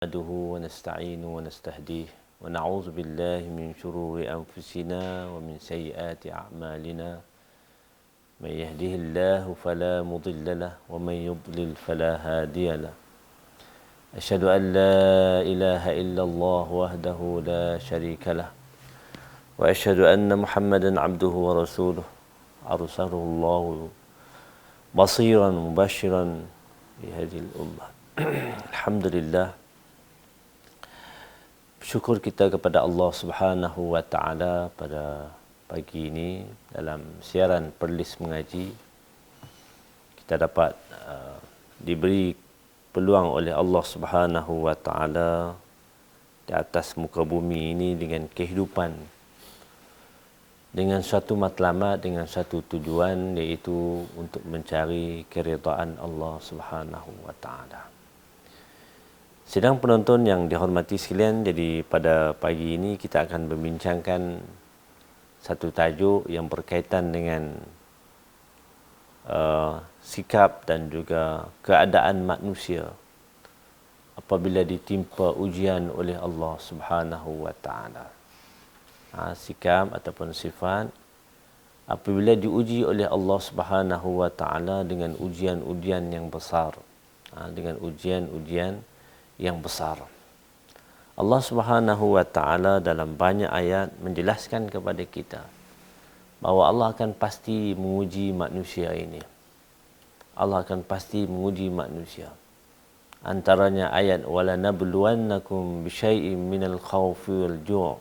نحمده ونستعينه ونستهديه ونعوذ بالله من شرور أنفسنا ومن سيئات أعمالنا من يهده الله فلا مضل له ومن يضلل فلا هادي له أشهد أن لا إله إلا الله وحده لا شريك له وأشهد أن محمدا عبده ورسوله أرسله الله بصيرا مبشرا بهذه الأمة الحمد لله. Syukur kita kepada Allah Subhanahu wa taala pada pagi ini dalam siaran Perlis Mengaji kita dapat diberi peluang oleh Allah Subhanahu wa taala di atas muka bumi ini dengan kehidupan, dengan satu matlamat, dengan satu tujuan, iaitu untuk mencari keridaan Allah Subhanahu wa taala. Sidang penonton yang dihormati sekalian, jadi pada pagi ini kita akan membincangkan satu tajuk yang berkaitan dengan sikap dan juga keadaan manusia apabila ditimpa ujian oleh Allah Subhanahu wa taala. Sikap ataupun sifat apabila diuji oleh Allah Subhanahu wa taala dengan ujian-ujian yang besar, dengan ujian-ujian yang besar. Allah Subhanahu wa taala dalam banyak ayat menjelaskan kepada kita bahawa Allah akan pasti menguji manusia ini. Allah akan pasti menguji manusia. Antaranya ayat wala nabluwannakum bisyai'in minal khawfi wal ju'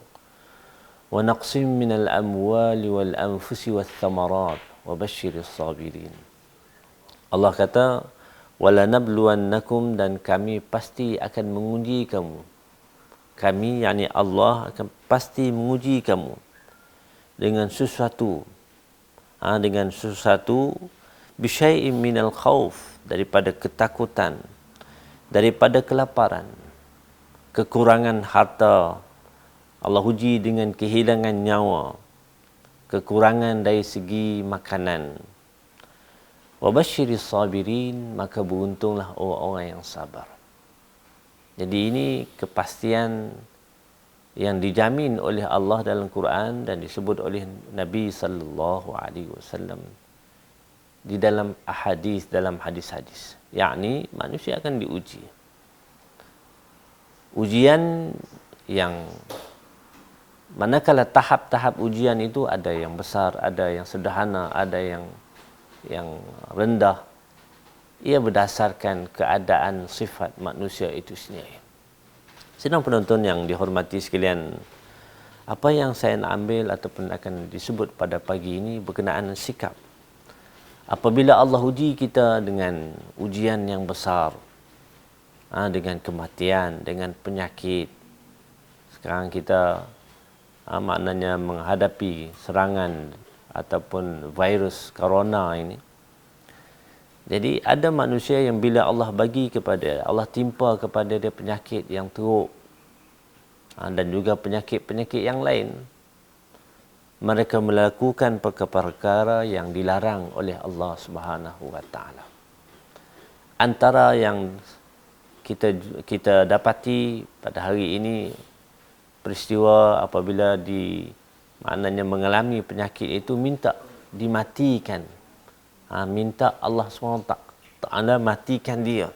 wa naqsim minal amwali wal anfusi wath thamarat wa basyiris sabirin. Allah kata wala nabluwannakum, dan kami pasti akan menguji kamu. Kami, yakni Allah, akan pasti menguji kamu dengan sesuatu, bisyai'in minal khauf, daripada ketakutan, daripada kelaparan, kekurangan harta. Allah uji dengan kehilangan nyawa, kekurangan dari segi makanan. Wabasyiris sabirin, maka beruntunglah orang-orang yang sabar. Jadi ini kepastian yang dijamin oleh Allah dalam Quran dan disebut oleh Nabi sallallahu alaihi wasallam di dalam ahadis, dalam hadis-hadis. Yakni manusia akan diuji. Ujian yang manakala tahap-tahap ujian itu ada yang besar, ada yang sederhana, ada yang rendah. Ia berdasarkan keadaan sifat manusia itu sendiri. Sidang penonton yang dihormati sekalian, apa yang saya nak ambil ataupun akan disebut pada pagi ini berkenaan sikap. Apabila Allah uji kita dengan ujian yang besar, dengan kematian, dengan penyakit. Sekarang kita maknanya menghadapi serangan ataupun virus corona ini. Jadi ada manusia yang bila Allah bagi kepada, Allah timpa kepada dia penyakit yang teruk dan juga penyakit-penyakit yang lain, mereka melakukan perkara-perkara yang dilarang oleh Allah Subhanahu wa taala. Antara yang kita dapati pada hari ini, peristiwa apabila maknanya mengalami penyakit itu minta dimatikan. Minta Allah SWT matikan dia.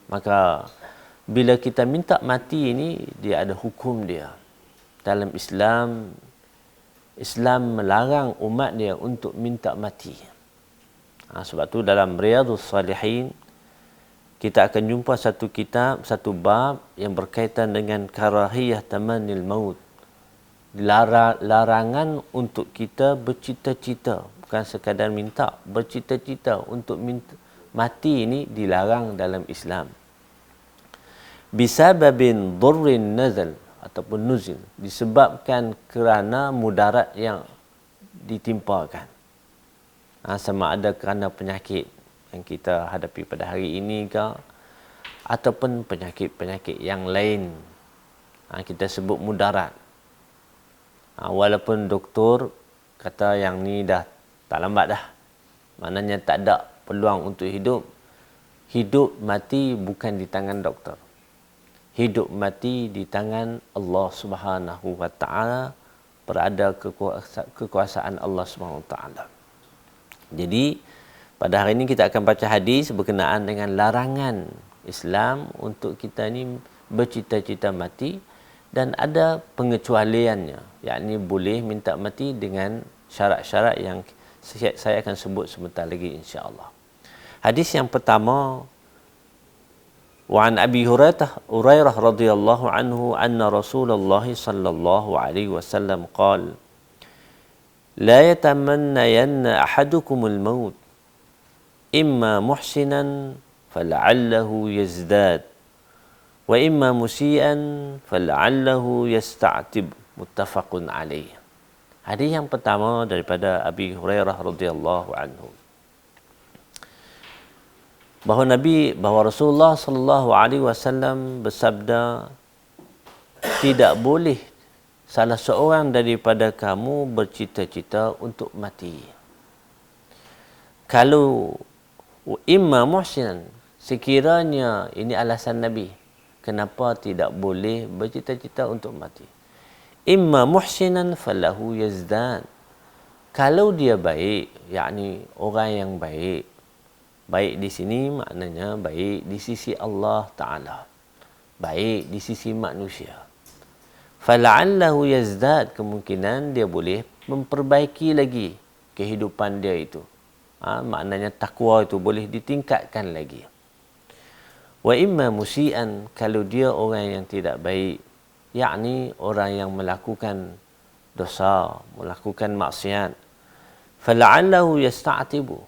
Maka bila kita minta mati ini, dia ada hukum dia. Dalam Islam melarang umat dia untuk minta mati. Sebab tu dalam Riyadhus Salihin kita akan jumpa satu kitab, satu bab yang berkaitan dengan karahiyah tamannil maut. Larangan untuk kita bercita-cita, bukan sekadar minta, bercita-cita untuk mati ini dilarang dalam Islam. Bisababin dhurrin nazal ataupun nuzil, disebabkan kerana mudarat yang ditimpakan. Sama ada kerana penyakit yang kita hadapi pada hari ini ke, ataupun penyakit-penyakit yang lain. Kita sebut mudarat. Walaupun doktor kata yang ni dah tak lambat dah, maknanya tak ada peluang untuk hidup. Hidup mati bukan di tangan doktor. hidup mati di tangan Allah Subhanahu wa taala, berada kekuasaan Allah Subhanahu wa taala. Jadi pada hari ini kita akan baca hadis berkenaan dengan larangan Islam untuk kita ni bercita-cita mati, dan ada pengecualiannya, yakni boleh minta mati dengan syarat-syarat yang saya akan sebut sebentar lagi insya-Allah. Hadis yang pertama, wa an Abi Hurairah radhiyallahu anhu anna Rasulullah sallallahu alaihi wasallam qala la yatamannayanna ahadukumul maut imma muhsinan fal'allahu yazdad wa imma musian fal'allahu yasta'tib, muttafaqun alaih. Hadis yang pertama daripada Abi Hurairah radhiyallahu anhu, bahawa Rasulullah sallallahu alaihi wasallam bersabda, tidak boleh salah seorang daripada kamu bercita-cita untuk mati. Kalau imma muhsinan, sekiranya ini alasan Nabi kenapa tidak boleh bercita-cita untuk mati. Imma muhsinan falahu yazdan. Kalau dia baik, yakni orang yang baik. Baik di sini maknanya baik di sisi Allah Ta'ala, baik di sisi manusia. Fala'allahu yazdad, kemungkinan dia boleh memperbaiki lagi kehidupan dia itu. Maknanya takwa itu boleh ditingkatkan lagi. Wa imma musian, kalau dia orang yang tidak baik, yakni orang yang melakukan dosa, melakukan maksiat, fala'allahu yasta'tibu,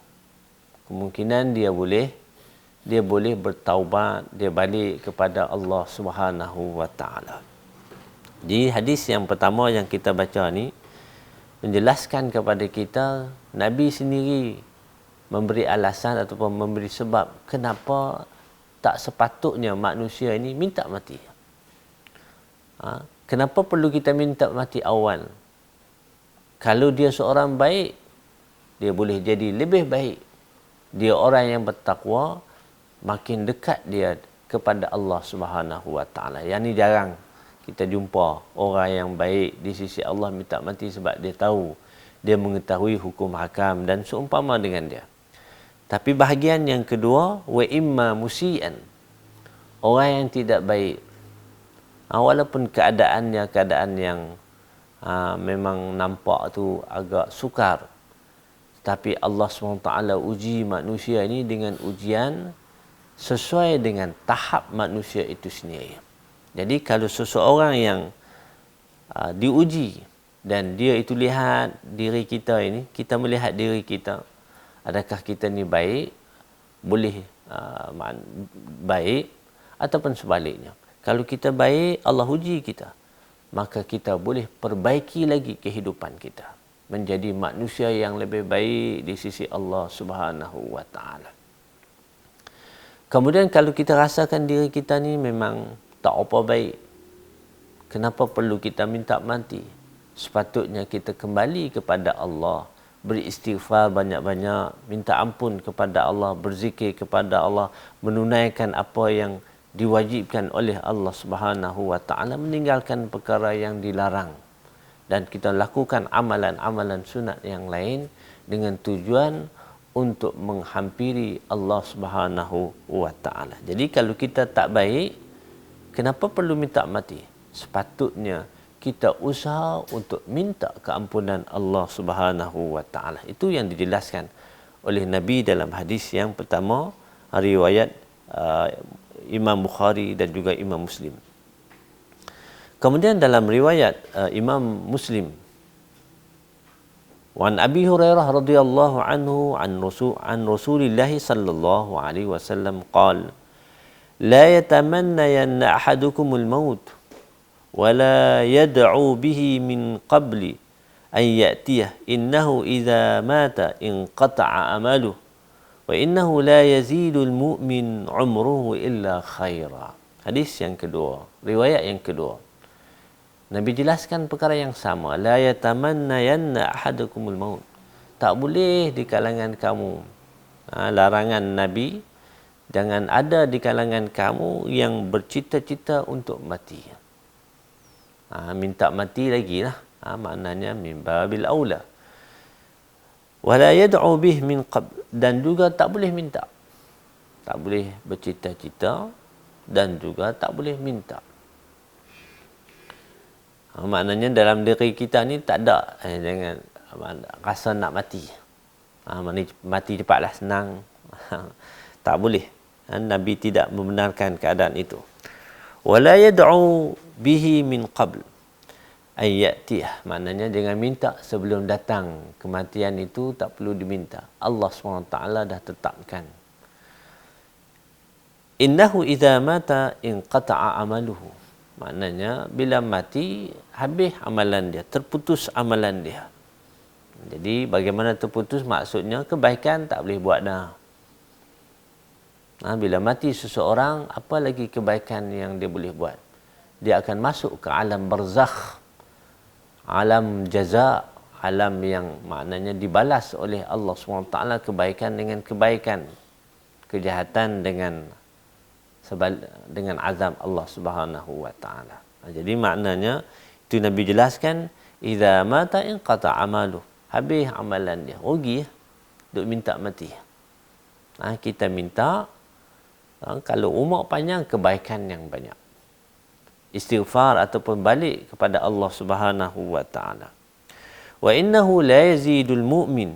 kemungkinan dia boleh bertaubat, dia balik kepada Allah Subhanahu wa taala. Di hadis yang pertama yang kita baca ni menjelaskan kepada kita, Nabi sendiri memberi alasan ataupun memberi sebab kenapa tak sepatutnya manusia ini minta mati. Kenapa perlu kita minta mati awal? Kalau dia seorang baik, dia boleh jadi lebih baik. Dia orang yang bertakwa, makin dekat dia kepada Allah Subhanahu wa taala. Yang ni jarang kita jumpa orang yang baik di sisi Allah minta mati sebab dia tahu, dia mengetahui hukum hakam dan seumpama dengan dia. Tapi bahagian yang kedua, wa imma musian, orang yang tidak baik. Walaupun keadaannya keadaan yang memang nampak tu agak sukar, tapi Allah SWT uji manusia ini dengan ujian sesuai dengan tahap manusia itu sendiri. Jadi kalau seseorang yang diuji dan dia itu lihat diri kita ini, kita melihat diri kita, adakah kita ni baik, boleh baik, ataupun sebaliknya. Kalau kita baik, Allah uji kita, maka kita boleh perbaiki lagi kehidupan kita menjadi manusia yang lebih baik di sisi Allah Subhanahu wa taala. Kemudian kalau kita rasakan diri kita ni memang tak apa baik, kenapa perlu kita minta mati? Sepatutnya kita kembali kepada Allah, beristighfar banyak-banyak, minta ampun kepada Allah, berzikir kepada Allah, menunaikan apa yang diwajibkan oleh Allah Subhanahu wa taala, meninggalkan perkara yang dilarang, dan kita lakukan amalan-amalan sunat yang lain dengan tujuan untuk menghampiri Allah Subhanahu wa taala. Jadi kalau kita tak baik, kenapa perlu minta mati? Sepatutnya kita usaha untuk minta keampunan Allah Subhanahu wa taala. Itu yang dijelaskan oleh Nabi dalam hadis yang pertama, riwayat Imam Bukhari dan juga Imam Muslim. Kemudian dalam riwayat Imam Muslim, Wan Abi Hurairah radhiyallahu anhu an Rasulillah sallallahu alaihi wasallam qala la yatamannayanna ahadukumul maut wa la yad'u bihi min qabli an ya'tiyah innahu idza mata inqata'a amaluhu wa innahu la yazidul mu'min umruhu illa khaira. Hadis yang kedua, riwayat yang kedua, Nabi jelaskan perkara yang sama. La yatamannayanna ahadukumul maut. Tak boleh di kalangan kamu. Larangan Nabi jangan ada di kalangan kamu yang bercita-cita untuk mati. Minta mati lagi lah. Maknanya min babil aula. Wala yad'u bih min qabl, dan juga tak boleh minta. Tak boleh bercita-cita dan juga tak boleh minta. Maknanya dalam diri kita ni tak ada jangan rasa nak mati. Mati cepatlah, senang. Tak boleh. Nabi tidak membenarkan keadaan itu. Wala yad'u bihi min qabl ayatiyah, maknanya jangan minta sebelum datang kematian. Itu tak perlu diminta. Allah SWT dah tetapkan. Innahu idza mata inqata'a amaluhu, maknanya bila mati habis amalan dia, terputus amalan dia. Jadi bagaimana terputus? Maksudnya kebaikan tak boleh buat dah. Bila mati seseorang, apa lagi kebaikan yang dia boleh buat? Dia akan masuk ke alam barzakh, alam jaza, alam yang maknanya dibalas oleh Allah SWT, kebaikan dengan kebaikan, kejahatan dengan azab Allah Subhanahu wa taala. Jadi maknanya itu Nabi jelaskan, idza mata inqata amalu, habis amalan dia, rugi duk minta mati. Kita minta kalau umur panjang, kebaikan yang banyak, istighfar ataupun balik kepada Allah Subhanahu wa taala. Wa innahu la yazidul mu'min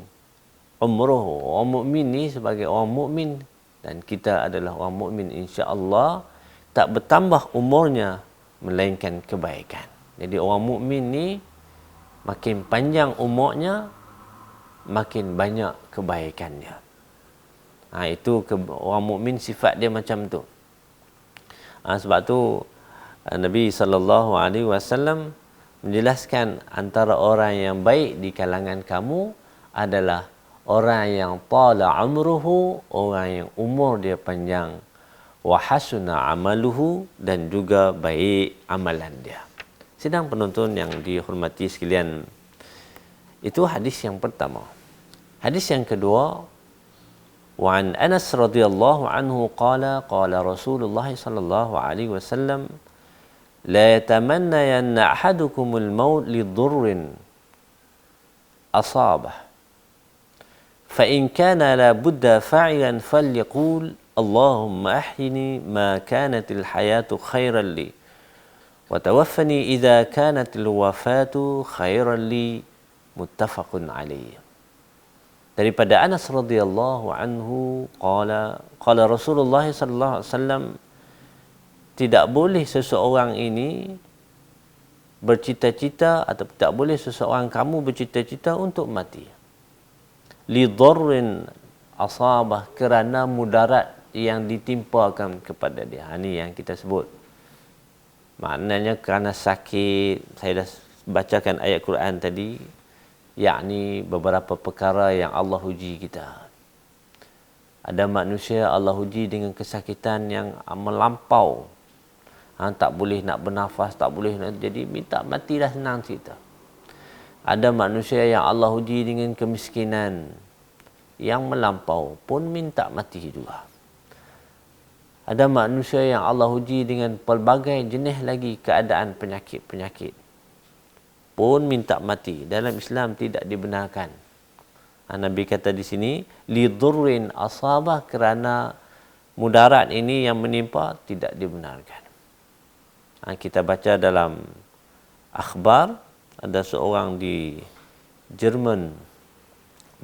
umruhu. Orang mukmin ni sebagai orang mukmin, dan kita adalah orang mukmin insya-Allah, tak bertambah umurnya melainkan kebaikan. Jadi orang mukmin ni makin panjang umurnya, makin banyak kebaikannya. Itu orang mukmin, sifat dia macam tu. Sebab tu Nabi SAW menjelaskan antara orang yang baik di kalangan kamu adalah orang yang tala umruhu, orang yang umur dia panjang, wa hasuna amaluhu, dan juga baik amalan dia. Sidang penonton yang dihormati sekalian, itu hadis yang pertama. Hadis yang kedua, wa an Anas radhiyallahu anhu qala qala Rasulullah sallallahu alaihi wasallam la yatamannayanna ahadukumul maut lidurrin asabah fa in kana la budda fa'ilan falyaqul Allahumma ahyini ma kanatil hayatu khairan li wa tawaffani idza kanatil wafatu khairan li, muttafaqun alaih. Daripada Anas radhiyallahu anhu qala Rasulullah sallallahu alaihi wasallam, tidak boleh seseorang ini bercita-cita, atau tak boleh seseorang kamu bercita-cita untuk mati. Li dharrin asabah, kerana mudarat yang ditimpakan kepada dia. Ini yang kita sebut. Maknanya kerana sakit. Saya dah bacakan ayat Quran tadi, yakni beberapa perkara yang Allah uji kita. Ada manusia Allah uji dengan kesakitan yang melampau. Tak boleh nak bernafas, tak boleh nak, jadi minta mati dah senang cerita. Ada manusia yang Allah uji dengan kemiskinan yang melampau, pun minta mati juga. Ada manusia yang Allah uji dengan pelbagai jenis lagi keadaan penyakit-penyakit, pun minta mati. Dalam Islam tidak dibenarkan. Nabi kata di sini, lidurrin asabah, kerana mudarat ini yang menimpa tidak dibenarkan. Kita baca dalam akhbar, ada seorang di Jerman,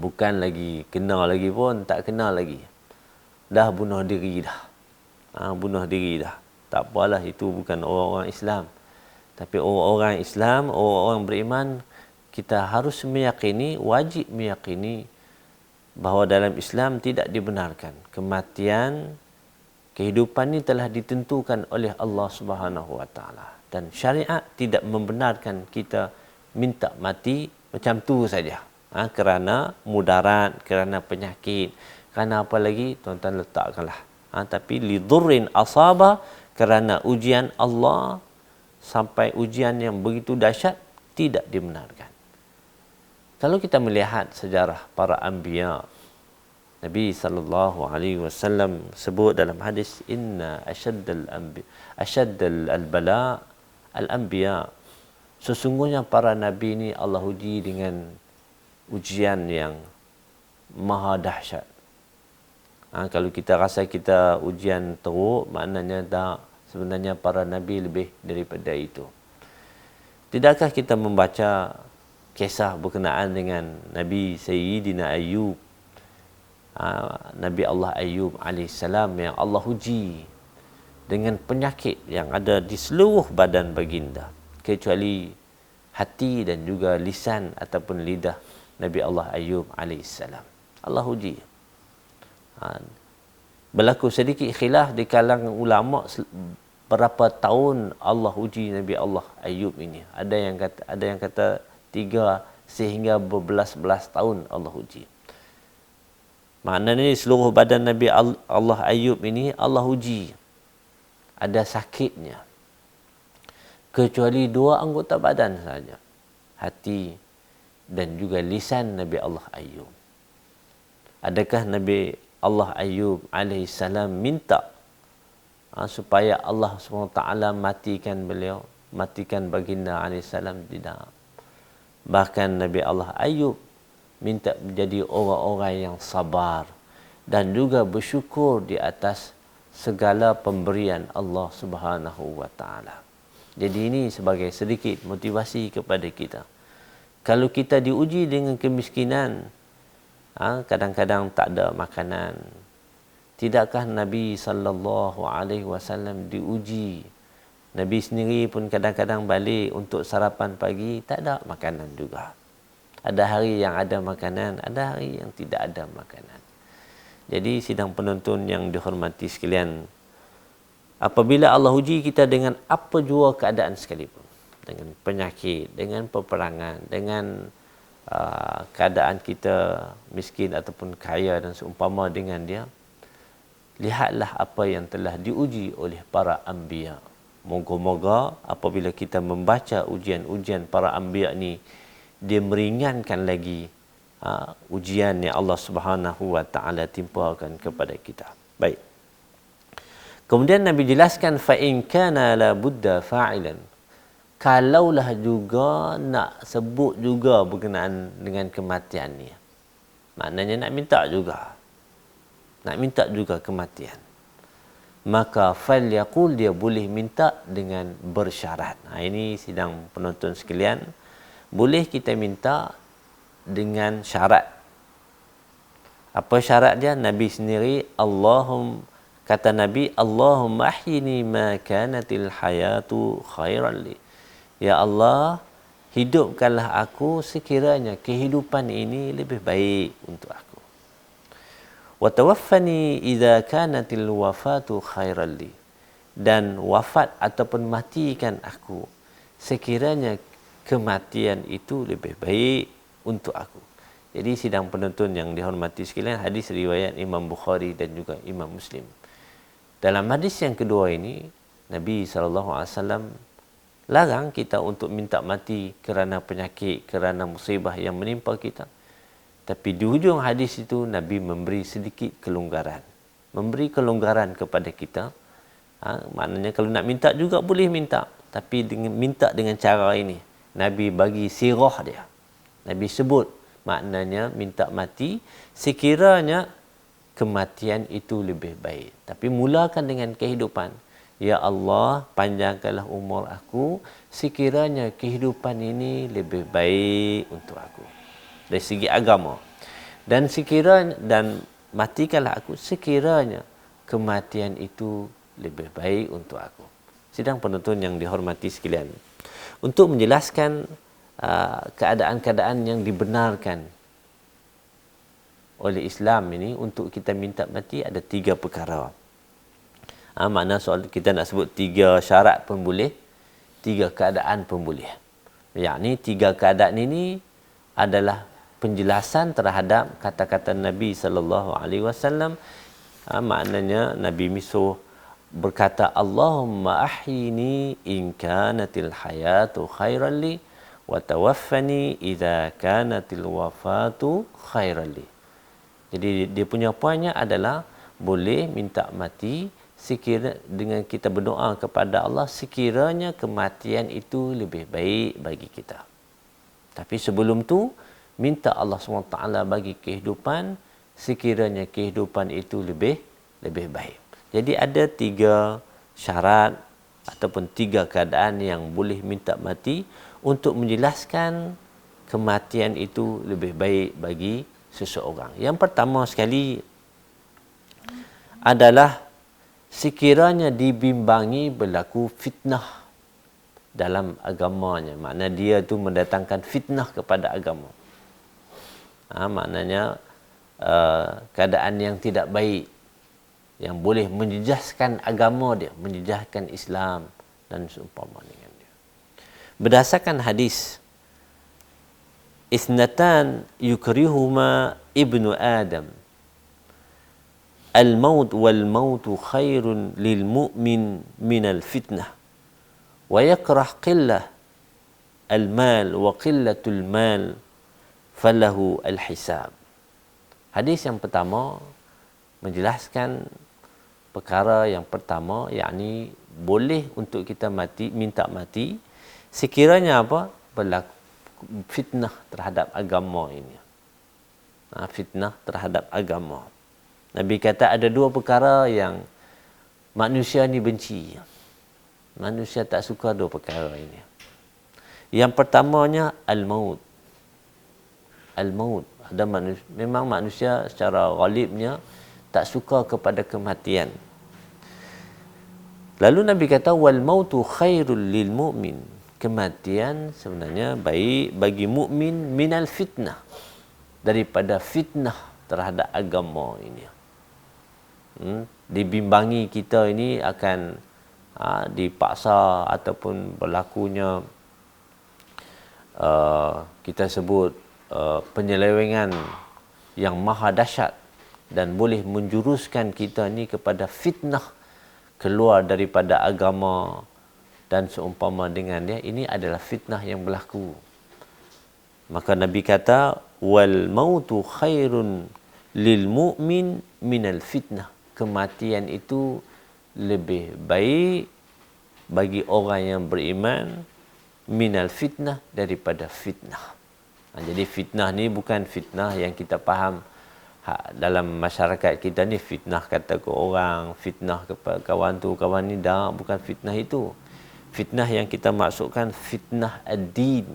bukan lagi kenal lagi pun, tak kenal lagi, dah bunuh diri dah. Bunuh diri dah. Tak apalah, itu bukan orang-orang Islam. Tapi orang-orang Islam, orang-orang beriman, kita harus meyakini, wajib meyakini bahawa dalam Islam tidak dibenarkan. Kematian, kehidupan ini telah ditentukan oleh Allah Subhanahu wa taala, dan syariat tidak membenarkan kita minta mati macam tu saja. Kerana mudarat, kerana penyakit, kerana apa lagi, tuan-tuan letakkanlah. Tapi lidurrin asaba, kerana ujian Allah, sampai ujian yang begitu dahsyat, tidak dibenarkan. Kalau kita melihat sejarah para anbiya, Nabi sallallahu alaihi wasallam sebut dalam hadis, inna asyaddal bala al-anbiya. Sesungguhnya para nabi ini Allah uji dengan ujian yang maha dahsyat. Kalau kita rasa kita ujian teruk, maknanya tak, sebenarnya para nabi lebih daripada itu. Tidakkah kita membaca kisah berkenaan dengan Nabi Sayyidina Ayyub, Nabi Allah Ayyub alaihissalam, yang Allah uji dengan penyakit yang ada di seluruh badan baginda kecuali hati dan juga lisan ataupun lidah Nabi Allah Ayyub alaihissalam. Allah uji. Berlaku sedikit khilaf di kalangan ulama berapa tahun Allah uji Nabi Allah Ayyub ini. Ada yang kata 3 sehingga berbelas-belas tahun Allah uji. Maknanya seluruh badan Nabi Allah Ayyub ini Allah uji. Ada sakitnya. Kecuali 2 anggota badan saja. Hati dan juga lisan Nabi Allah Ayyub. Adakah Nabi Allah Ayyub alaihissalam minta supaya Allah SWT matikan beliau, matikan baginda alaihissalam? Tidak. Bahkan Nabi Allah Ayyub minta menjadi orang-orang yang sabar dan juga bersyukur di atas segala pemberian Allah Subhanahu wa taala. Jadi ini sebagai sedikit motivasi kepada kita. Kalau kita diuji dengan kemiskinan, kadang-kadang tak ada makanan. Tidakkah Nabi sallallahu alaihi wasallam diuji? Nabi sendiri pun kadang-kadang balik untuk sarapan pagi, tak ada makanan juga. Ada hari yang ada makanan, ada hari yang tidak ada makanan. Jadi sidang penonton yang dihormati sekalian, apabila Allah uji kita dengan apa jua keadaan sekalipun, dengan penyakit, dengan peperangan, dengan keadaan kita miskin ataupun kaya dan seumpama dengan dia, lihatlah apa yang telah diuji oleh para anbiya. Moga-moga apabila kita membaca ujian-ujian para anbiya ni, dia meringankan lagi ujian yang Allah Subhanahu wa taala timpakan kepada kita. Baik. Kemudian Nabi jelaskan, fa in kana la budda fa'ilan. Kalaulah juga nak sebut juga berkenaan dengan kematian ni. Maknanya nak minta juga. Nak minta juga kematian. Maka falyaqul, dia boleh minta dengan bersyarat. Ini sidang penonton sekalian, boleh kita minta dengan syarat. Apa syarat dia? Nabi sendiri, kata Nabi, Allahumma ahyini ma kanatil hayatu khairan li. Ya Allah, hidupkanlah aku sekiranya kehidupan ini lebih baik untuk aku. Wa tawaffani idza kanatil wafatu khairan li. Dan wafat ataupun matikan aku sekiranya kematian itu lebih baik untuk aku. Jadi sidang penonton yang dihormati sekalian, hadis riwayat Imam Bukhari dan juga Imam Muslim. Dalam hadis yang kedua ini, Nabi SAW larang kita untuk minta mati kerana penyakit, kerana musibah yang menimpa kita. Tapi di hujung hadis itu, Nabi memberi sedikit kelonggaran. Memberi kelonggaran kepada kita. Maknanya kalau nak minta juga boleh minta. Tapi minta dengan cara ini. Nabi bagi sirah dia. Nabi sebut maknanya minta mati sekiranya kematian itu lebih baik. Tapi mulakan dengan kehidupan. Ya Allah, panjangkanlah umur aku sekiranya kehidupan ini lebih baik untuk aku. Dari segi agama. Dan matikanlah aku sekiranya kematian itu lebih baik untuk aku. Sidang penonton yang dihormati sekalian, untuk menjelaskan keadaan-keadaan yang dibenarkan oleh Islam ini untuk kita minta mati, ada 3 perkara. Makna soal kita nak sebut 3 syarat pun boleh, 3 keadaan pun boleh. Yakni 3 keadaan ini adalah penjelasan terhadap kata-kata Nabi sallallahu alaihi wasallam. Maknanya Nabi misuh berkata, Allahumma ahyini in kanatil hayatu khairan li wa tawaffani idza kanatil wafatu khairan li. Jadi dia punya poinnya adalah boleh minta mati sekira dengan kita berdoa kepada Allah sekiranya kematian itu lebih baik bagi kita. Tapi sebelum tu minta Allah SWT bagi kehidupan sekiranya kehidupan itu lebih baik. Jadi ada 3 syarat ataupun 3 keadaan yang boleh minta mati untuk menjelaskan kematian itu lebih baik bagi seseorang. Yang pertama sekali adalah sekiranya dibimbangi berlaku fitnah dalam agamanya. Maknanya dia tu mendatangkan fitnah kepada agama. Maknanya keadaan yang tidak baik yang boleh menjejaskan agama dia, menjejaskan Islam dan seumpama dengan dia. Berdasarkan hadis, isnatan yukrihuma ibnu Adam, al-maut wal mautu khairun lil mu'min minal fitnah wa yakrah qillah al-mal wa qillatul mal falahu al-hisab. Hadis yang pertama menjelaskan perkara yang pertama, yakni boleh untuk kita minta mati sekiranya apa? Berlaku fitnah terhadap agama ini. Fitnah terhadap agama. Nabi kata ada 2 perkara yang manusia ni benci. Manusia tak suka 2 perkara ini. Yang pertamanya al-maut. Al-maut. Memang manusia secara ghalibnya tak suka kepada kematian. Lalu Nabi kata wal mautu khairul lil mu'min. Kematian sebenarnya baik bagi mukmin minal fitnah, daripada fitnah terhadap agama ini. Dibimbangi kita ini akan dipaksa ataupun berlakunya kita sebut penyelewengan yang maha dahsyat dan boleh menjuruskan kita ni kepada fitnah keluar daripada agama dan seumpama dengan dia. Ini adalah fitnah yang berlaku. Maka Nabi kata wal mautu khairun lil mu'min minal fitnah. Kematian itu lebih baik bagi orang yang beriman minal fitnah, daripada fitnah. Jadi fitnah ni bukan fitnah yang kita faham dalam masyarakat kita ni, fitnah kata ke orang, fitnah kepada kawan tu, kawan ni, dah bukan fitnah itu. Fitnah yang kita maksudkan fitnah ad-din.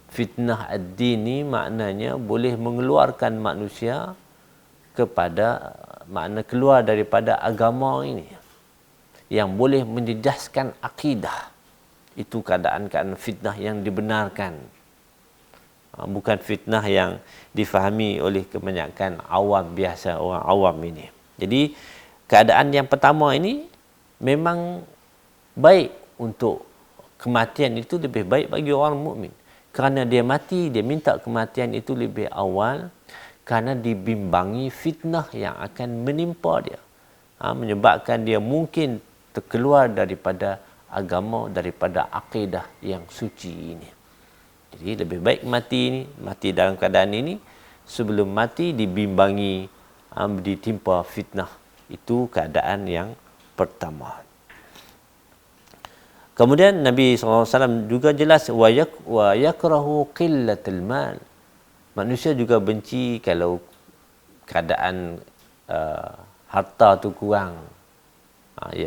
Fitnah ad-din ni maknanya boleh mengeluarkan manusia kepada, makna keluar daripada agama ini, yang boleh menjejaskan akidah. Itu keadaan-keadaan fitnah yang dibenarkan. Bukan fitnah yang difahami oleh kebanyakan awam biasa, orang awam ini. Jadi keadaan yang pertama ini memang baik untuk kematian itu, lebih baik bagi orang mukmin. Kerana dia mati, dia minta kematian itu lebih awal kerana dibimbangi fitnah yang akan menimpa dia. Menyebabkan dia mungkin terkeluar daripada agama, daripada akidah yang suci ini. Jadi lebih baik mati dalam keadaan ini sebelum mati dibimbangi, ditimpa fitnah. Itu keadaan yang pertama. Kemudian Nabi SAW juga jelas wa yakrahu qillatul mal. Manusia juga benci kalau keadaan harta tu kurang.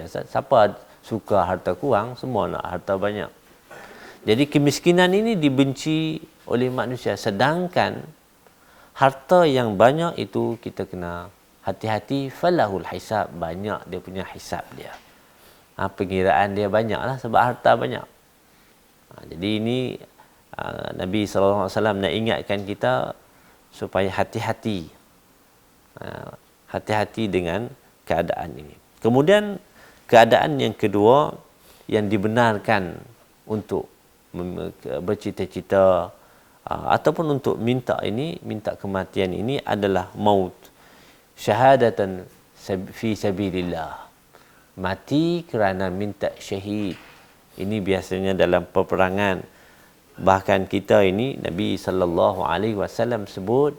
Siapa suka harta kurang? Semua nak harta banyak. Jadi kemiskinan ini dibenci oleh manusia. Sedangkan harta yang banyak itu kita kena hati-hati. Falahul hisab. Banyak dia punya hisab dia. Pengiraan dia banyak lah sebab harta banyak. Jadi ini Nabi SAW nak ingatkan kita supaya hati-hati. Hati-hati dengan keadaan ini. Kemudian keadaan yang kedua yang dibenarkan untuk bercita-cita ataupun untuk minta kematian ini adalah maut syahadatan fi sabilillah. Mati kerana minta syahid. Ini biasanya dalam peperangan. Bahkan kita ini Nabi sallallahu alaihi wasallam sebut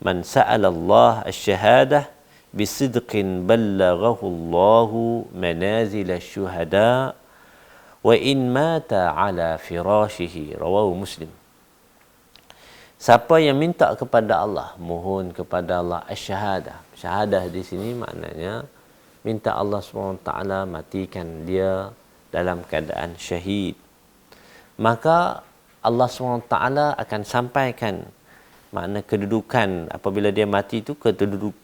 man sa'ala Allah asy-syahadah bisidqin ballaghahu Allahu manazil asy-syuhada wa in mata ala firashihi, rawahu Muslim. Siapa yang minta kepada Allah, mohon kepada Allah asy-syahadah. Syahadah di sini maknanya minta Allah SWT matikan dia dalam keadaan syahid. Maka Allah SWT akan sampaikan makna kedudukan apabila dia mati itu,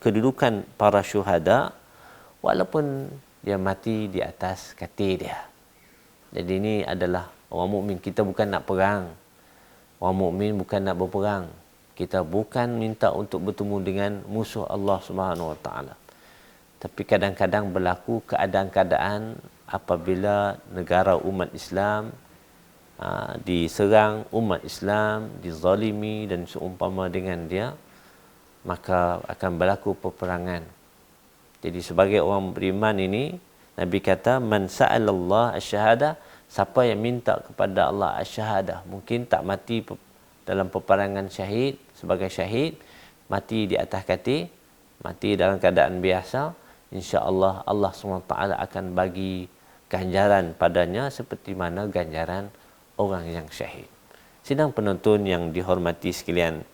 kedudukan para syuhada walaupun dia mati di atas katil dia. Jadi ini adalah orang mukmin. Kita bukan nak perang. Orang mukmin bukan nak berperang. Kita bukan minta untuk bertemu dengan musuh Allah Subhanahu Wa Taala. Tapi kadang-kadang berlaku keadaan-keadaan apabila negara umat Islam diserang, umat Islam dizalimi dan seumpama dengan dia, maka akan berlaku peperangan. Jadi sebagai orang beriman ini, Nabi kata man sa'alallah asy-syahadah, siapa yang minta kepada Allah asy-syahadah, mungkin tak mati dalam peperangan syahid, sebagai syahid, mati di atas katil, mati dalam keadaan biasa, insya-Allah Allah SWT akan bagi ganjaran padanya seperti mana ganjaran orang yang syahid. Sidang penonton yang dihormati sekalian,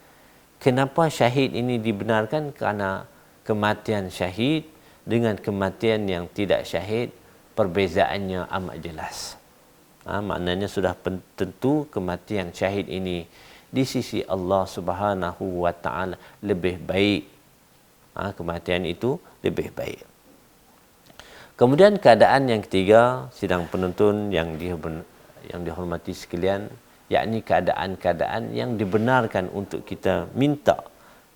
kenapa syahid ini dibenarkan? Kerana kematian syahid dengan kematian yang tidak syahid perbezaannya amat jelas. Maknanya sudah tentu kematian syahid ini di sisi Allah Subhanahu Wa Taala lebih baik. Kematian itu lebih baik. Kemudian keadaan yang ketiga, sidang penonton yang dihormati sekalian, yakni keadaan-keadaan yang dibenarkan untuk kita minta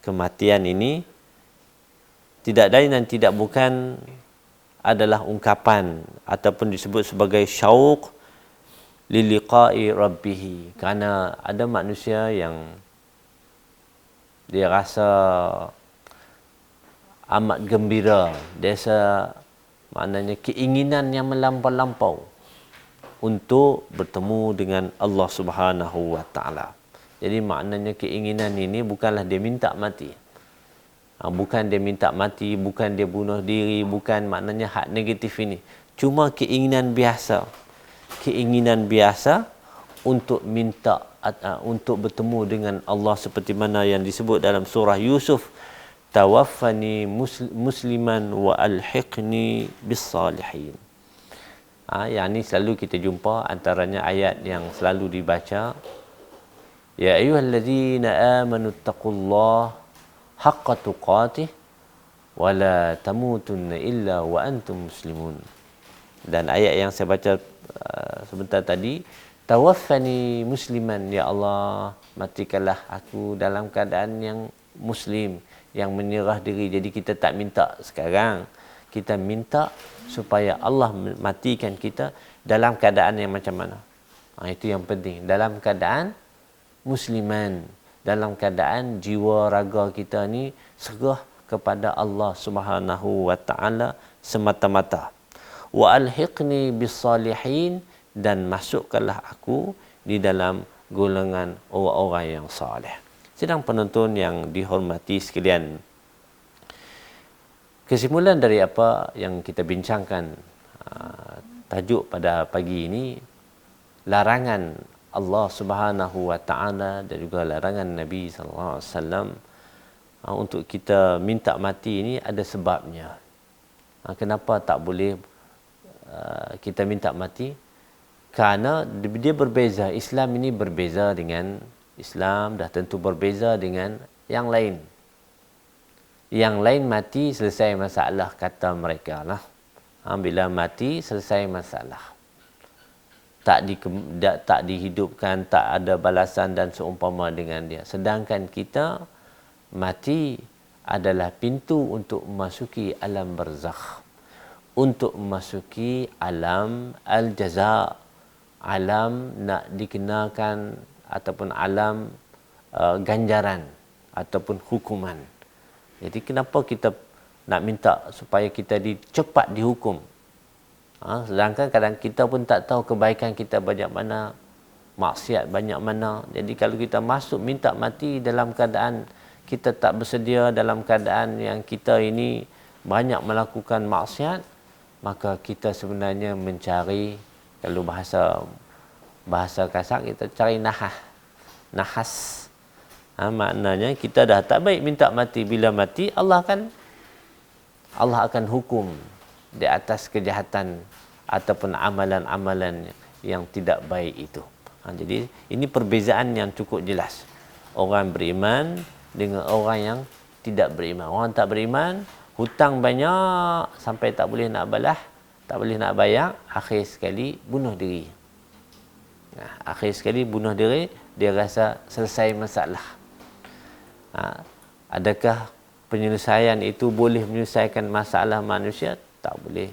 kematian ini, tidak lain dan tidak bukan adalah ungkapan ataupun disebut sebagai syauq liliqa'i rabbih. Kerana ada manusia yang dia rasa amat gembira, dia rasa maknanya keinginan yang melampau-lampau untuk bertemu dengan Allah Subhanahu Wa Taala. Jadi maknanya keinginan ini bukanlah dia minta mati. Bukan dia minta mati, bukan dia bunuh diri, bukan maknanya hak negatif ini. Cuma keinginan biasa. Keinginan biasa untuk minta, untuk bertemu dengan Allah seperti mana yang disebut dalam surah Yusuf, tawaffani musliman wa alhiqni bis salihin. Yang ni selalu kita jumpa antaranya ayat yang selalu dibaca, ya ayyuhallazina amanu taqullaha haqqa tuqatih wa la tamutunna illa wa antum muslimun. Dan ayat yang saya baca sebentar tadi, tawaffani musliman, ya Allah matikanlah aku dalam keadaan yang muslim, yang menyerah diri. Jadi kita tak minta sekarang, kita minta supaya Allah matikan kita dalam keadaan yang macam mana. Itu yang penting, dalam keadaan musliman, dalam keadaan jiwa raga kita ni serah kepada Allah Subhanahu Wa Taala semata-mata. Wa alhiqni bis salihin, dan masukkanlah aku di dalam golongan orang-orang yang saleh. Sidang penonton yang dihormati sekalian, kesimpulan dari apa yang kita bincangkan, tajuk pada pagi ini, larangan Allah Subhanahu Wa Taala dan juga larangan Nabi sallallahu alaihi wasallam untuk kita minta mati ini ada sebabnya. Kenapa tak boleh kita minta mati? Kerana dia berbeza. Islam ini berbeza dengan Islam, dah tentu berbeza dengan yang lain. Yang lain mati selesai masalah, kata mereka lah. Bila mati selesai masalah. Tak dihidupkan, tak ada balasan dan seumpama dengan dia. Sedangkan kita mati adalah pintu untuk memasuki alam barzakh, untuk memasuki alam al-jaza, alam nak dikenakan ataupun alam ganjaran ataupun hukuman. Jadi kenapa kita nak minta supaya kita cepat dihukum? Sedangkan kadang kita pun tak tahu kebaikan kita banyak mana, maksiat banyak mana. Jadi kalau kita masuk minta mati dalam keadaan kita tak bersedia dalam keadaan yang kita ini banyak melakukan maksiat, maka kita sebenarnya mencari, kalau bahasa kasar kita cari nahas. Maknanya kita dah tak baik minta mati, bila mati Allah akan hukum di atas kejahatan ataupun amalan-amalan yang tidak baik itu. Jadi ini perbezaan yang cukup jelas. Orang beriman dengan orang yang tidak beriman. Orang tak beriman, hutang banyak sampai tak boleh nak balas, tak boleh nak bayar, akhir sekali bunuh diri. Akhir sekali bunuh diri, dia rasa selesai masalah. Adakah penyelesaian itu boleh menyelesaikan masalah manusia? Tak boleh.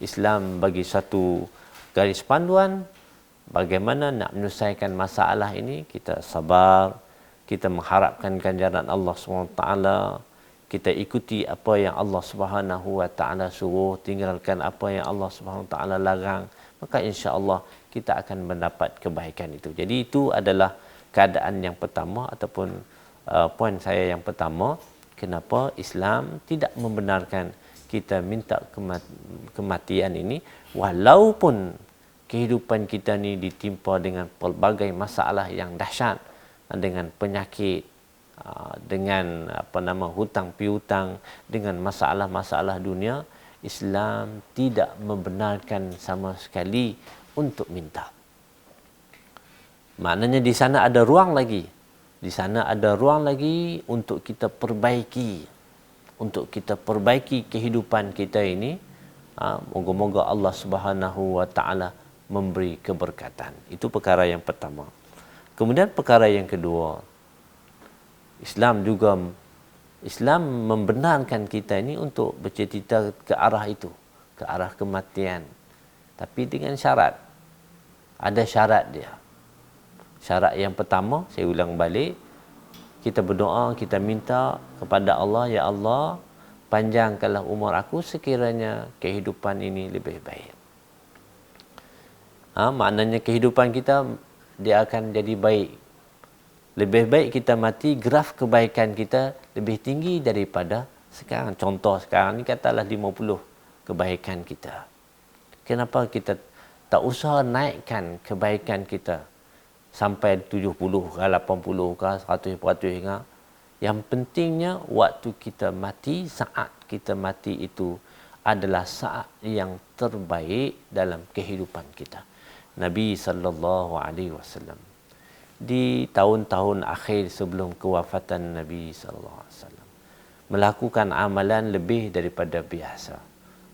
Islam bagi satu garis panduan bagaimana nak menyelesaikan masalah ini. Kita sabar, kita mengharapkan ganjaran Allah SWT, kita ikuti apa yang Allah SWT suruh, tinggalkan apa yang Allah SWT larang, maka insya-Allah kita akan mendapat kebaikan itu. Jadi itu adalah keadaan yang pertama ataupun poin saya yang pertama, kenapa Islam tidak membenarkan kita minta kematian ini, walaupun kehidupan kita ni ditimpa dengan pelbagai masalah yang dahsyat, dengan penyakit, dengan hutang piutang, dengan masalah-masalah dunia. Islam tidak membenarkan sama sekali untuk minta. Maknanya di sana ada ruang lagi. Di sana ada ruang lagi untuk kita perbaiki. Untuk kita perbaiki kehidupan kita ini. Moga-moga Allah Subhanahu Wa Taala memberi keberkatan. Itu perkara yang pertama. Kemudian perkara yang kedua, Islam membenarkan kita ini untuk bercita-cita ke arah itu, ke arah kematian. Tapi dengan syarat. Ada syarat dia. Syarat yang pertama, saya ulang balik, kita berdoa, kita minta kepada Allah, ya Allah, panjangkanlah umur aku sekiranya kehidupan ini lebih baik. Maknanya kehidupan kita, dia akan jadi baik. Lebih baik kita mati, graf kebaikan kita lebih tinggi daripada sekarang. Contoh sekarang ni katalah 50 kebaikan kita. Kenapa kita tak usah naikkan kebaikan kita sampai 70 ke 80 ke 100%. Yang pentingnya waktu kita mati, saat kita mati itu adalah saat yang terbaik dalam kehidupan kita. Nabi SAW di tahun-tahun akhir sebelum kewafatan Nabi SAW melakukan amalan lebih daripada biasa.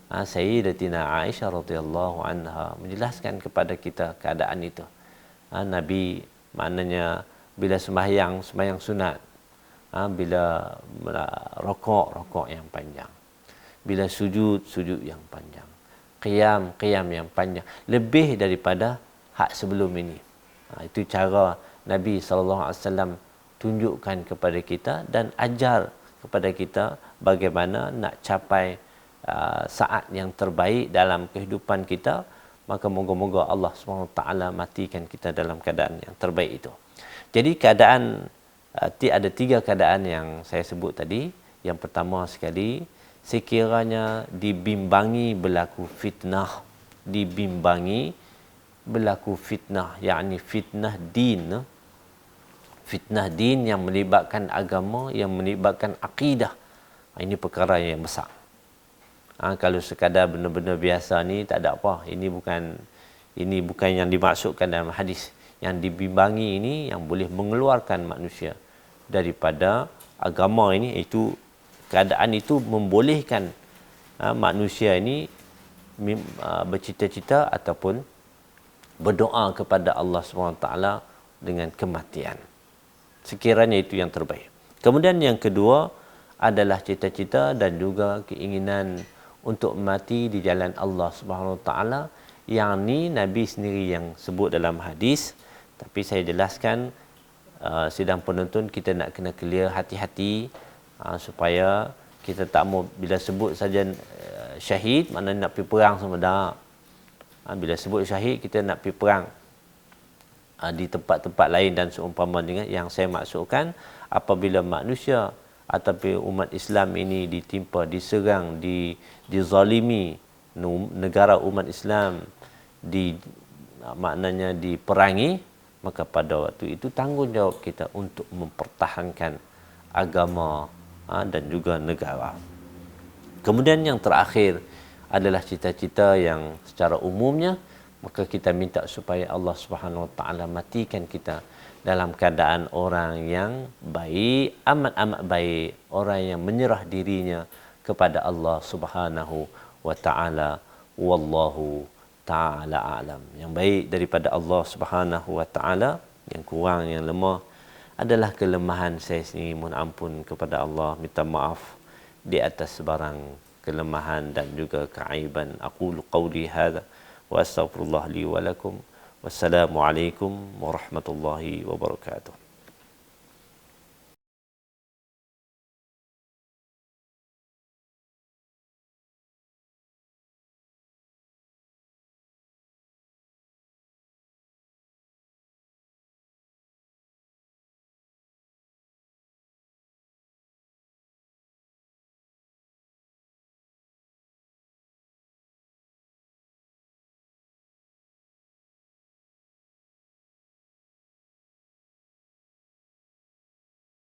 Sayyidatina Aisyah radhiyallahu anha menjelaskan kepada kita keadaan itu. Nabi maknanya bila sembahyang sunat, bila rokok yang panjang, bila sujud yang panjang, qiyam yang panjang, lebih daripada hak sebelum ini. Itu cara Nabi SAW tunjukkan kepada kita dan ajar kepada kita bagaimana nak capai saat yang terbaik dalam kehidupan kita. Maka moga-moga Allah SWT matikan kita dalam keadaan yang terbaik itu. Jadi ada 3 keadaan yang saya sebut tadi. Yang pertama sekali, sekiranya dibimbangi berlaku fitnah, yakni fitnah din yang melibatkan agama, yang melibatkan akidah. Ini perkara yang besar. Kalau sekadar benda-benda biasa ni tak ada apa. Ini bukan yang dimaksudkan dalam hadis. Yang dibimbangi ini yang boleh mengeluarkan manusia daripada agama ini, itu keadaan itu membolehkan manusia ini bercita-cita ataupun berdoa kepada Allah SWT dengan kematian. Sekiranya itu yang terbaik. Kemudian yang kedua adalah cita-cita dan juga keinginan untuk mati di jalan Allah Subhanahu Wa Taala, yang ni Nabi sendiri yang sebut dalam hadis, tapi saya jelaskan sidang penonton kita nak kena clear hati-hati supaya kita tak mau bila sebut saja syahid maknanya nak pergi perang sama dah. Bila sebut syahid kita nak pergi perang. di tempat-tempat lain dan seumpama dengan yang saya maksudkan, apabila manusia ataupun umat Islam ini ditimpa, diserang, dizalimi, negara umat Islam maknanya diperangi, maka pada waktu itu tanggungjawab kita untuk mempertahankan agama dan juga negara. Kemudian yang terakhir adalah cita-cita yang secara umumnya, maka kita minta supaya Allah Subhanahu Wa Taala matikan kita dalam keadaan orang yang baik, amat-amat baik, orang yang menyerah dirinya kepada Allah Subhanahu Wa Taala. Wallahu taala alam. Yang baik daripada Allah Subhanahu Wa Taala, yang kurang, yang lemah adalah kelemahan saya sendiri. Mohon ampun kepada Allah, minta maaf di atas sebarang kelemahan dan juga keaiban. Aqulu qawli hadza wa astaghfirullah li wa lakum. Wassalamualaikum warahmatullahi wabarakatuh.